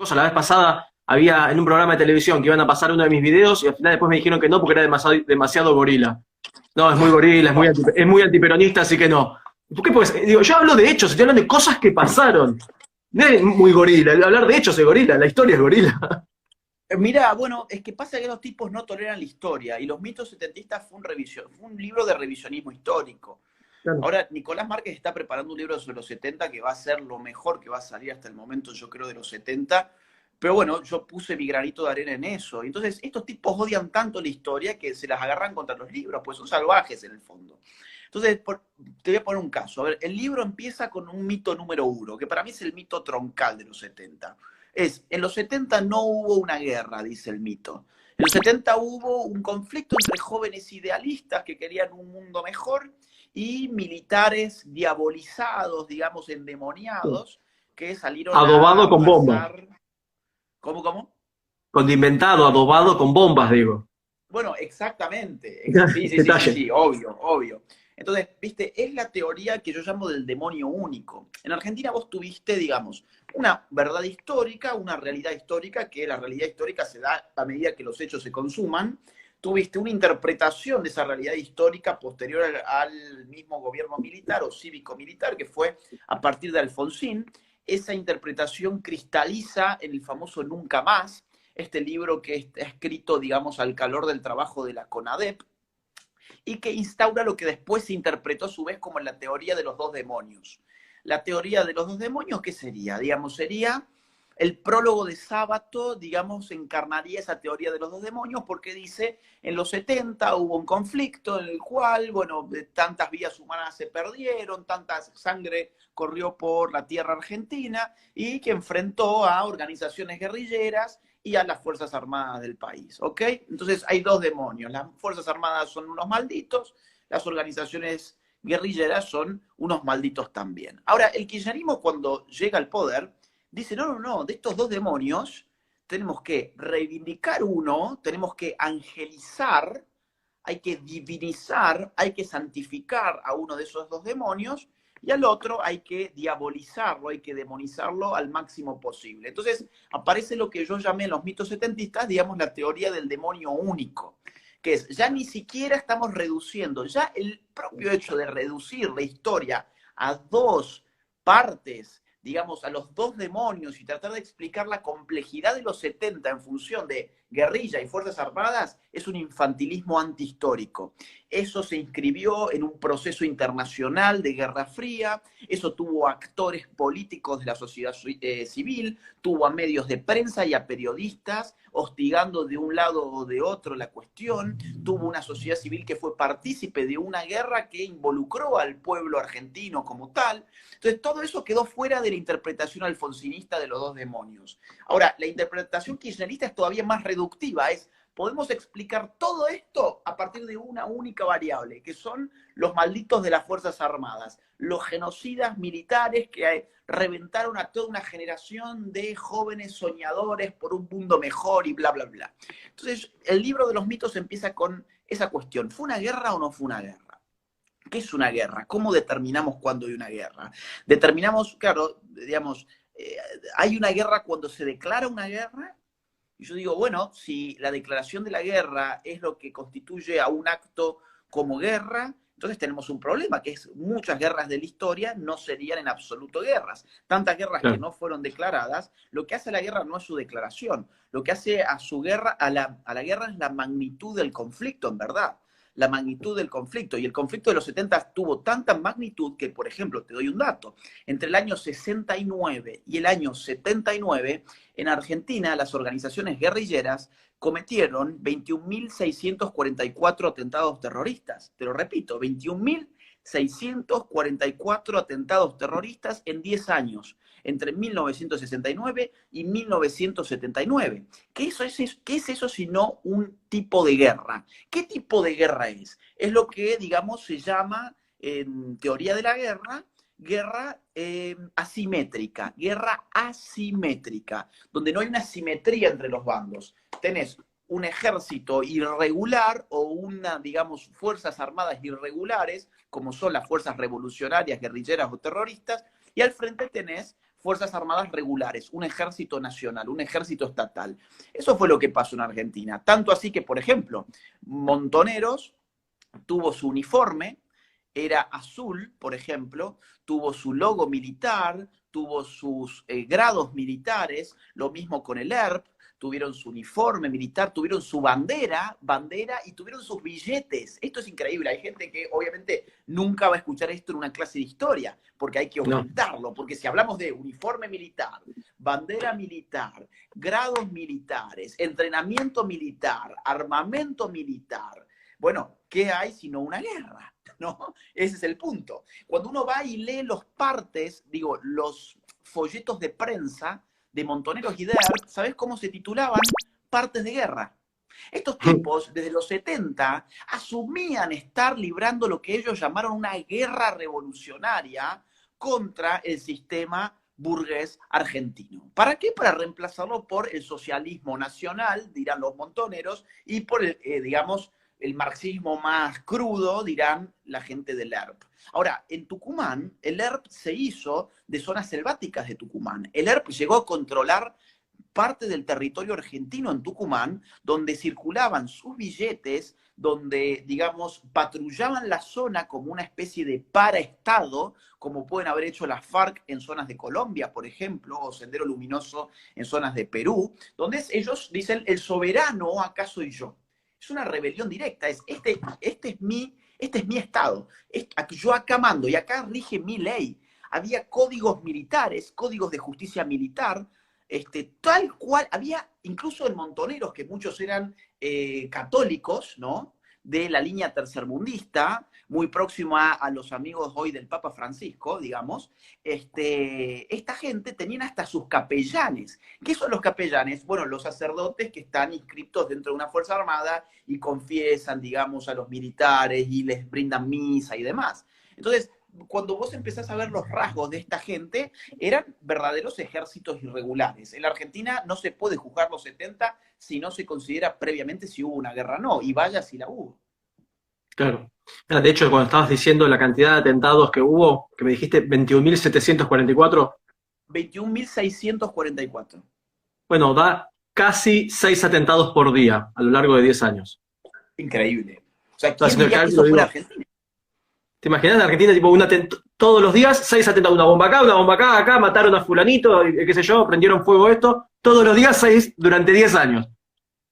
cosa. La vez pasada había en un programa de televisión que iban a pasar uno de mis videos y al final después me dijeron que no porque era demasiado gorila. No, es muy gorila, Bueno, es muy antiperonista, así que no. ¿Por qué? Pues, digo, yo hablo de hechos, estoy hablando de cosas que pasaron. No es muy gorila, hablar de hechos es gorila, la historia es gorila. mira, bueno, es que pasa que los tipos no toleran la historia y los mitos setentistas fue un libro de revisionismo histórico. Claro. Ahora, Nicolás Márquez está preparando un libro sobre los 70 que va a ser lo mejor que va a salir hasta el momento, yo creo, de los 70. Pero bueno, yo puse mi granito de arena en eso. Entonces, estos tipos odian tanto la historia que se las agarran contra los libros, pues son salvajes en el fondo. Entonces, te voy a poner un caso. A ver, el libro empieza con un mito número uno, que para mí es el mito troncal de los 70. En los 70 no hubo una guerra, dice el mito. En los 70 hubo un conflicto entre jóvenes idealistas que querían un mundo mejor y militares diabolizados, digamos, endemoniados, que salieron a Adobado con bombas. arrasar. ¿Cómo, cómo? Condimentado, adobado con bombas, digo. Bueno, exactamente. Sí, sí, sí, sí, Detalle. sí, obvio, obvio. Entonces, viste, es la teoría que yo llamo del demonio único. En Argentina vos tuviste, digamos, una verdad histórica, una realidad histórica, que la realidad histórica se da a medida que los hechos se consuman. Tuviste una interpretación de esa realidad histórica posterior al mismo gobierno militar o cívico-militar, que fue a partir de Alfonsín. Esa interpretación cristaliza en el famoso Nunca Más, este libro que está escrito, digamos, al calor del trabajo de la CONADEP, y que instaura lo que después se interpretó a su vez como la teoría de los dos demonios. La teoría de los dos demonios, ¿qué sería? Digamos, sería el prólogo de Sábato, digamos, encarnaría esa teoría de los dos demonios porque dice, en los 70 hubo un conflicto en el cual, bueno, tantas vidas humanas se perdieron, tanta sangre corrió por la tierra argentina y que enfrentó a organizaciones guerrilleras y a las Fuerzas Armadas del país, ¿ok? Entonces hay dos demonios, las Fuerzas Armadas son unos malditos, las organizaciones guerrilleras son unos malditos también. Ahora, el kirchnerismo cuando llega al poder dice, no, no, no, de estos dos demonios tenemos que reivindicar uno, tenemos que angelizar, hay que divinizar, hay que santificar a uno de esos dos demonios y al otro hay que diabolizarlo, hay que demonizarlo al máximo posible. Entonces aparece lo que yo llamé en los mitos setentistas, digamos, la teoría del demonio único, que es, ya ni siquiera estamos reduciendo, ya el propio hecho de reducir la historia a dos partes, digamos, a los dos demonios y tratar de explicar la complejidad de los 70 en función de guerrilla y fuerzas armadas es un infantilismo antihistórico. Eso se inscribió en un proceso internacional de Guerra Fría, eso tuvo a actores políticos de la sociedad civil, tuvo a medios de prensa y a periodistas hostigando de un lado o de otro la cuestión, tuvo una sociedad civil que fue partícipe de una guerra que involucró al pueblo argentino como tal. Entonces, todo eso quedó fuera de la interpretación alfonsinista de los dos demonios. Ahora, la interpretación kirchnerista es todavía más reductiva, podemos explicar todo esto a partir de una única variable, que son los malditos de las Fuerzas Armadas, los genocidas militares que reventaron a toda una generación de jóvenes soñadores por un mundo mejor y bla, bla, bla. Entonces, el libro de los mitos empieza con esa cuestión. ¿Fue una guerra o no fue una guerra? ¿Qué es una guerra? ¿Cómo determinamos cuándo hay una guerra? Determinamos, claro, digamos, eh, hay una guerra cuando se declara una guerra. Y yo digo, bueno, si la declaración de la guerra es lo que constituye a un acto como guerra, entonces tenemos un problema, que es muchas guerras de la historia no serían en absoluto guerras. Tantas guerras que Claro. no fueron declaradas, lo que hace a la guerra no es su declaración, lo que hace a su guerra, a la guerra es la magnitud del conflicto, en verdad. La magnitud del conflicto. Y el conflicto de los 70 tuvo tanta magnitud que, por ejemplo, te doy un dato. Entre el año 69 y el año 79, en Argentina, las organizaciones guerrilleras cometieron 21.644 atentados terroristas. Te lo repito, 21.644 atentados terroristas en 10 años, entre 1969 y 1979. ¿Qué es eso sino un tipo de guerra? ¿Qué tipo de guerra es? Es lo que, digamos, se llama en teoría de la guerra asimétrica, donde no hay una simetría entre los bandos. Tenés un ejército irregular o una, digamos, fuerzas armadas irregulares, como son las fuerzas revolucionarias, guerrilleras o terroristas, y al frente tenés fuerzas armadas regulares, un ejército nacional, un ejército estatal. Eso fue lo que pasó en Argentina. Tanto así que, por ejemplo, Montoneros tuvo su uniforme, era azul, por ejemplo, tuvo su logo militar, tuvo sus grados militares, lo mismo con el ERP, tuvieron su uniforme militar, tuvieron su bandera y tuvieron sus billetes. Esto es increíble. Hay gente que obviamente nunca va a escuchar esto en una clase de historia, porque hay que ocultarlo, porque si hablamos de uniforme militar, bandera militar, grados militares, entrenamiento militar, armamento militar, bueno, ¿qué hay sino una guerra? ¿No? Ese es el punto. Cuando uno va y lee los partes, digo, los folletos de prensa de Montoneros y de ERP, ¿sabés cómo se titulaban? Partes de guerra. Estos tipos, desde los 70, asumían estar librando lo que ellos llamaron una guerra revolucionaria contra el sistema burgués argentino. ¿Para qué? Para reemplazarlo por el socialismo nacional, dirán los montoneros, y por el, digamos, el marxismo más crudo, dirán la gente del ERP. Ahora, en Tucumán, el ERP se hizo de zonas selváticas de Tucumán. El ERP llegó a controlar parte del territorio argentino en Tucumán, donde circulaban sus billetes, donde, digamos, patrullaban la zona como una especie de paraestado, como pueden haber hecho las FARC en zonas de Colombia, por ejemplo, o Sendero Luminoso en zonas de Perú, donde ellos dicen, el soberano acá soy yo. Es una rebelión directa, este es mi estado, yo acá mando y acá rige mi ley. Había códigos militares, códigos de justicia militar, tal cual, había incluso en Montoneros, que muchos eran católicos, ¿no? De la línea tercermundista, muy próxima a los amigos hoy del Papa Francisco, digamos, esta gente tenían hasta sus capellanes. ¿Qué son los capellanes? Bueno, los sacerdotes que están inscritos dentro de una fuerza armada y confiesan, digamos, a los militares y les brindan misa y demás. Entonces, cuando vos empezás a ver los rasgos de esta gente, eran verdaderos ejércitos irregulares. En la Argentina no se puede juzgar los 70 si no se considera previamente si hubo una guerra o no, y vaya si la hubo. Claro. De hecho, cuando estabas diciendo la cantidad de atentados que hubo, que me dijiste 21.744, 21.644. bueno, da casi 6 atentados por día a lo largo de 10 años. Increíble. O sea, Estás ¿quién haciendo el diría que cálculo, eso fuera digo, Argentina? ¿te imaginas en Argentina, tipo, todos los días 6 atentados, una bomba acá, mataron a fulanito, qué sé yo, prendieron fuego esto, todos los días 6 durante 10 años.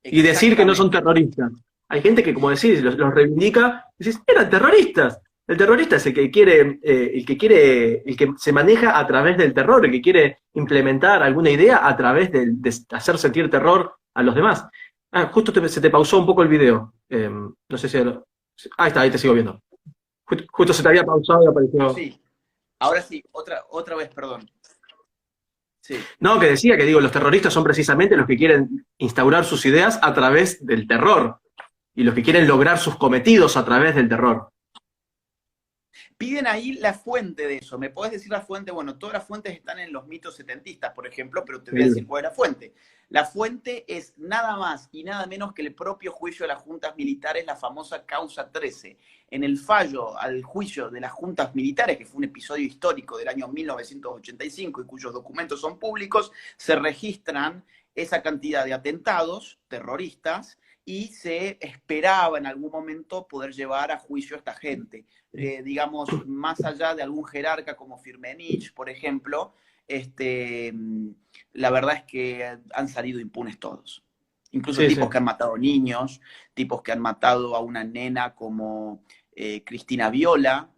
Y decir que no son terroristas. Hay gente que, como decís, los reivindica, decís, eran terroristas. El terrorista es el que quiere, el que se maneja a través del terror, el que quiere implementar alguna idea a través de hacer sentir terror a los demás. Justo se te pausó un poco el video. No sé si... Ahí está, ahí te sigo viendo. Justo se te había pausado y apareció... Sí, ahora sí, otra vez, perdón. Sí. No, que decía que digo, los terroristas son precisamente los que quieren instaurar sus ideas a través del terror y los que quieren lograr sus cometidos a través del terror. Piden ahí la fuente de eso. ¿Me podés decir la fuente? Bueno, todas las fuentes están en los mitos setentistas, por ejemplo, pero te voy a decir cuál es la fuente. La fuente es nada más y nada menos que el propio juicio de las juntas militares, la famosa causa 13. En el fallo al juicio de las juntas militares, que fue un episodio histórico del año 1985 y cuyos documentos son públicos, se registran esa cantidad de atentados terroristas y se esperaba en algún momento poder llevar a juicio a esta gente. Digamos, más allá de algún jerarca como Firmenich, por ejemplo, la verdad es que han salido impunes todos. Incluso tipos que han matado niños, tipos que han matado a una nena como Cristina Viola,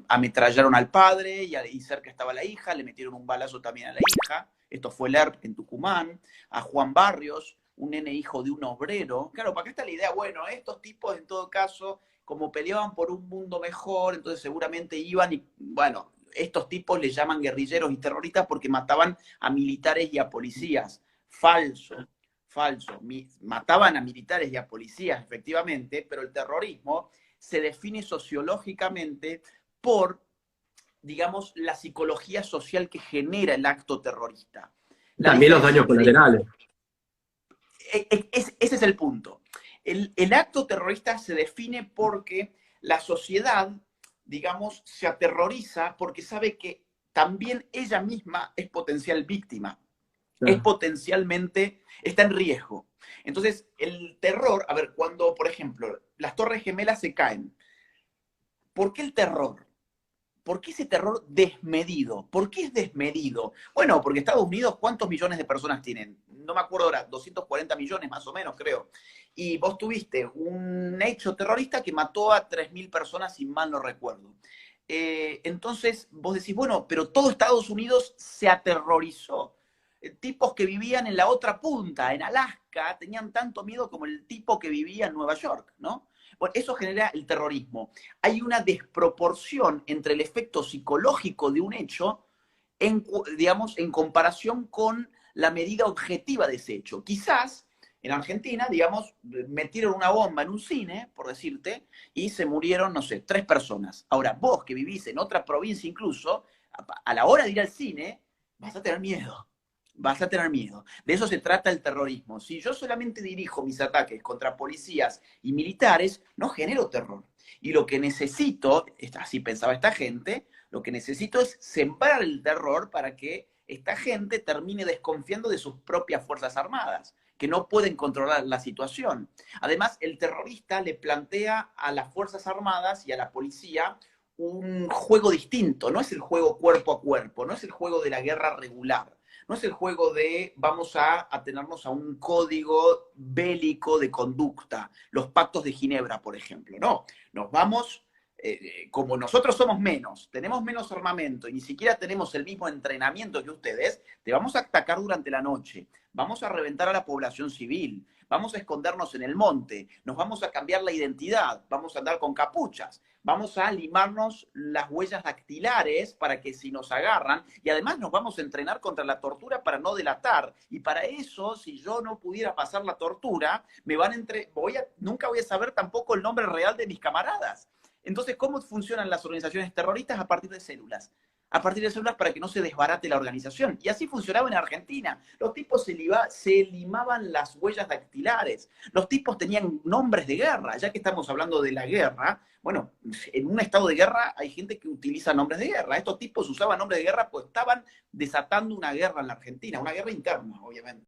ametrallaron al padre y cerca estaba la hija, le metieron un balazo también a la hija. Esto fue el ERP en Tucumán. A Juan Barrios, un nene hijo de un obrero. Claro, para acá está la idea, bueno, estos tipos en todo caso, como peleaban por un mundo mejor, entonces seguramente iban y, bueno, estos tipos les llaman guerrilleros y terroristas porque mataban a militares y a policías. Falso, falso. Mataban a militares y a policías, efectivamente, pero el terrorismo se define sociológicamente por, digamos, la psicología social que genera el acto terrorista. También los daños colaterales. Ese es el punto. El acto terrorista se define porque la sociedad, digamos, se aterroriza porque sabe que también ella misma es potencial víctima, Claro. es potencialmente, está en riesgo. Entonces, el terror, a ver, cuando, por ejemplo, las Torres Gemelas se caen, ¿por qué el terror? ¿Por qué ese terror desmedido? ¿Por qué es desmedido? Bueno, porque Estados Unidos, ¿cuántos millones de personas tienen? No me acuerdo ahora, 240 millones más o menos, creo. Y vos tuviste un hecho terrorista que mató a 3.000 personas, si mal no recuerdo. Entonces, vos decís, bueno, pero todo Estados Unidos se aterrorizó. Tipos que vivían en la otra punta, en Alaska, tenían tanto miedo como el tipo que vivía en Nueva York, ¿no? Bueno, eso genera el terrorismo. Hay una desproporción entre el efecto psicológico de un hecho, digamos, en comparación con la medida objetiva de ese hecho. Quizás en Argentina, digamos, metieron una bomba en un cine, por decirte, y se murieron, no sé, 3 personas. Ahora, vos que vivís en otra provincia incluso, a la hora de ir al cine, vas a tener miedo. Vas a tener miedo. De eso se trata el terrorismo. Si yo solamente dirijo mis ataques contra policías y militares, no genero terror. Y lo que necesito, así pensaba esta gente, lo que necesito es sembrar el terror para que esta gente termine desconfiando de sus propias Fuerzas Armadas, que no pueden controlar la situación. Además, el terrorista le plantea a las Fuerzas Armadas y a la policía un juego distinto. No es el juego cuerpo a cuerpo, no es el juego de la guerra regular. No es el juego de vamos a atenernos a un código bélico de conducta, los pactos de Ginebra, por ejemplo. No, nos vamos, como nosotros somos menos, tenemos menos armamento y ni siquiera tenemos el mismo entrenamiento que ustedes, te vamos a atacar durante la noche, vamos a reventar a la población civil, vamos a escondernos en el monte, nos vamos a cambiar la identidad, vamos a andar con capuchas, vamos a limarnos las huellas dactilares para que si nos agarran, y además nos vamos a entrenar contra la tortura para no delatar. Y para eso, si yo no pudiera pasar la tortura, nunca voy a saber tampoco el nombre real de mis camaradas. Entonces, ¿cómo funcionan las organizaciones terroristas? A partir de células. A partir de células para que no se desbarate la organización. Y así funcionaba en Argentina. Los tipos se limaban las huellas dactilares. Los tipos tenían nombres de guerra. Ya que estamos hablando de la guerra, bueno, en un estado de guerra hay gente que utiliza nombres de guerra. Estos tipos usaban nombres de guerra pues estaban desatando una guerra en la Argentina. Una guerra interna, obviamente.